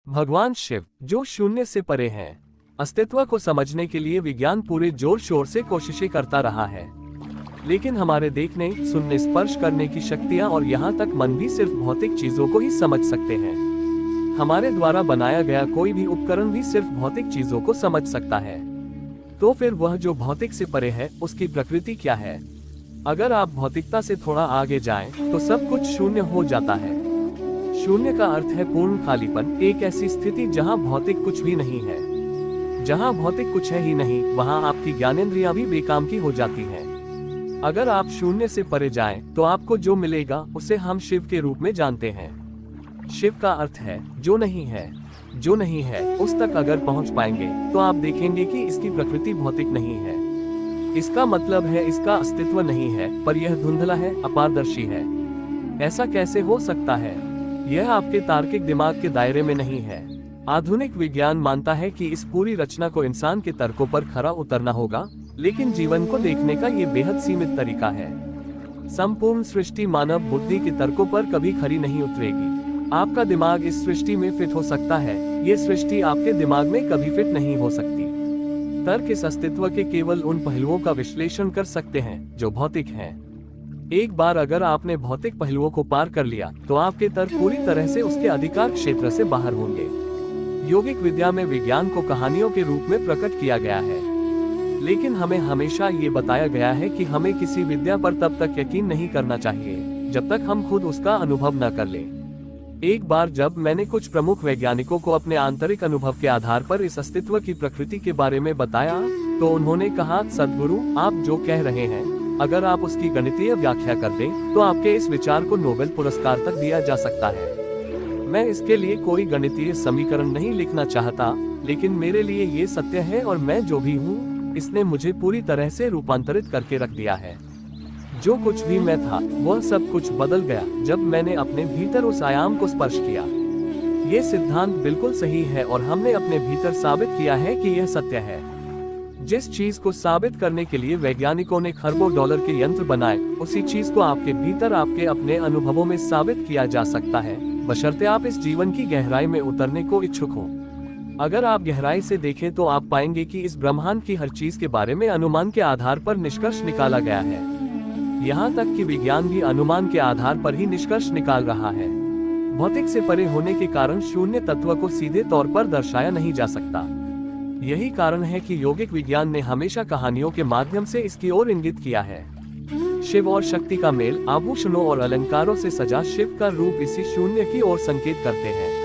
भगवान शिव, जो शून्य से परे हैं, अस्तित्व को समझने के लिए विज्ञान पूरे जोर शोर से कोशिशें करता रहा है। लेकिन हमारे देखने, सुनने, स्पर्श करने की शक्तियां और यहाँ तक मन भी सिर्फ भौतिक चीजों को ही समझ सकते हैं। हमारे द्वारा बनाया गया कोई भी उपकरण भी सिर्फ भौतिक चीजों को समझ सकता है। तो फिर वह जो भौतिक से परे है, उसकी प्रकृति क्या है? अगर आप भौतिकता से थोड़ा आगे जाएं, तो सब कुछ शून्य हो जाता है। शून्य का अर्थ है पूर्ण खालीपन, एक ऐसी स्थिति जहां भौतिक कुछ भी नहीं है। जहां भौतिक कुछ है ही नहीं, वहां आपकी ज्ञानेंद्रियां भी बेकाम की हो जाती हैं। अगर आप शून्य से परे जाएं, तो आपको जो मिलेगा उसे हम शिव के रूप में जानते हैं। शिव का अर्थ है जो नहीं है। जो नहीं है उस तक अगर पहुंच पाएंगे, तो आप देखेंगे कि इसकी प्रकृति भौतिक नहीं है। इसका मतलब है इसका अस्तित्व नहीं है, पर यह धुंधला है, अपारदर्शी है। ऐसा कैसे हो सकता है? यह आपके तार्किक दिमाग के दायरे में नहीं है। आधुनिक विज्ञान मानता है कि इस पूरी रचना को इंसान के तर्कों पर खरा उतरना होगा, लेकिन जीवन को देखने का ये बेहद सीमित तरीका है। संपूर्ण सृष्टि मानव बुद्धि के तर्कों पर कभी खरी नहीं उतरेगी। आपका दिमाग इस सृष्टि में फिट हो सकता है, ये सृष्टि आपके दिमाग में कभी फिट नहीं हो सकती। तर्क इस अस्तित्व के केवल उन पहलुओं का विश्लेषण कर सकते हैं जो भौतिक हैं। एक बार अगर आपने भौतिक पहलुओं को पार कर लिया, तो आपके तर्क पूरी तरह से उसके अधिकार क्षेत्र से बाहर होंगे। योगिक विद्या में विज्ञान को कहानियों के रूप में प्रकट किया गया है, लेकिन हमें हमेशा ये बताया गया है कि हमें किसी विद्या पर तब तक यकीन नहीं करना चाहिए जब तक हम खुद उसका अनुभव न कर लें। एक बार जब मैंने कुछ प्रमुख वैज्ञानिकों को अपने आंतरिक अनुभव के आधार पर इस अस्तित्व की प्रकृति के बारे में बताया, तो उन्होंने कहा, सद्गुरु, आप जो कह रहे हैं, अगर आप उसकी गणितीय व्याख्या कर दें, तो आपके इस विचार को नोबेल पुरस्कार तक दिया जा सकता है। मैं इसके लिए कोई गणितीय समीकरण नहीं लिखना चाहता, लेकिन मेरे लिए ये सत्य है और मैं जो भी हूँ, इसने मुझे पूरी तरह से रूपांतरित करके रख दिया है। जो कुछ भी मैं था, वह सब कुछ बदल गया जब मैंने अपने भीतर उस आयाम को स्पर्श किया। ये सिद्धांत बिल्कुल सही है और हमने अपने भीतर साबित किया है कि यह सत्य है। जिस चीज को साबित करने के लिए वैज्ञानिकों ने खरबों डॉलर के यंत्र बनाए, उसी चीज को आपके भीतर आपके अपने अनुभवों में साबित किया जा सकता है, बशर्ते आप इस जीवन की गहराई में उतरने को इच्छुक हो। अगर आप गहराई से देखें, तो आप पाएंगे कि इस ब्रह्मांड की हर चीज के बारे में अनुमान के आधार पर निष्कर्ष निकाला गया है। यहाँ तक कि विज्ञान भी अनुमान के आधार पर ही निष्कर्ष निकाल रहा है। भौतिक से परे होने के कारण शून्य तत्व को सीधे तौर पर दर्शाया नहीं जा सकता। यही कारण है कि योगिक विज्ञान ने हमेशा कहानियों के माध्यम से इसकी ओर इंगित किया है। शिव और शक्ति का मेल, आभूषणों और अलंकारों से सजा शिव का रूप इसी शून्य की ओर संकेत करते हैं।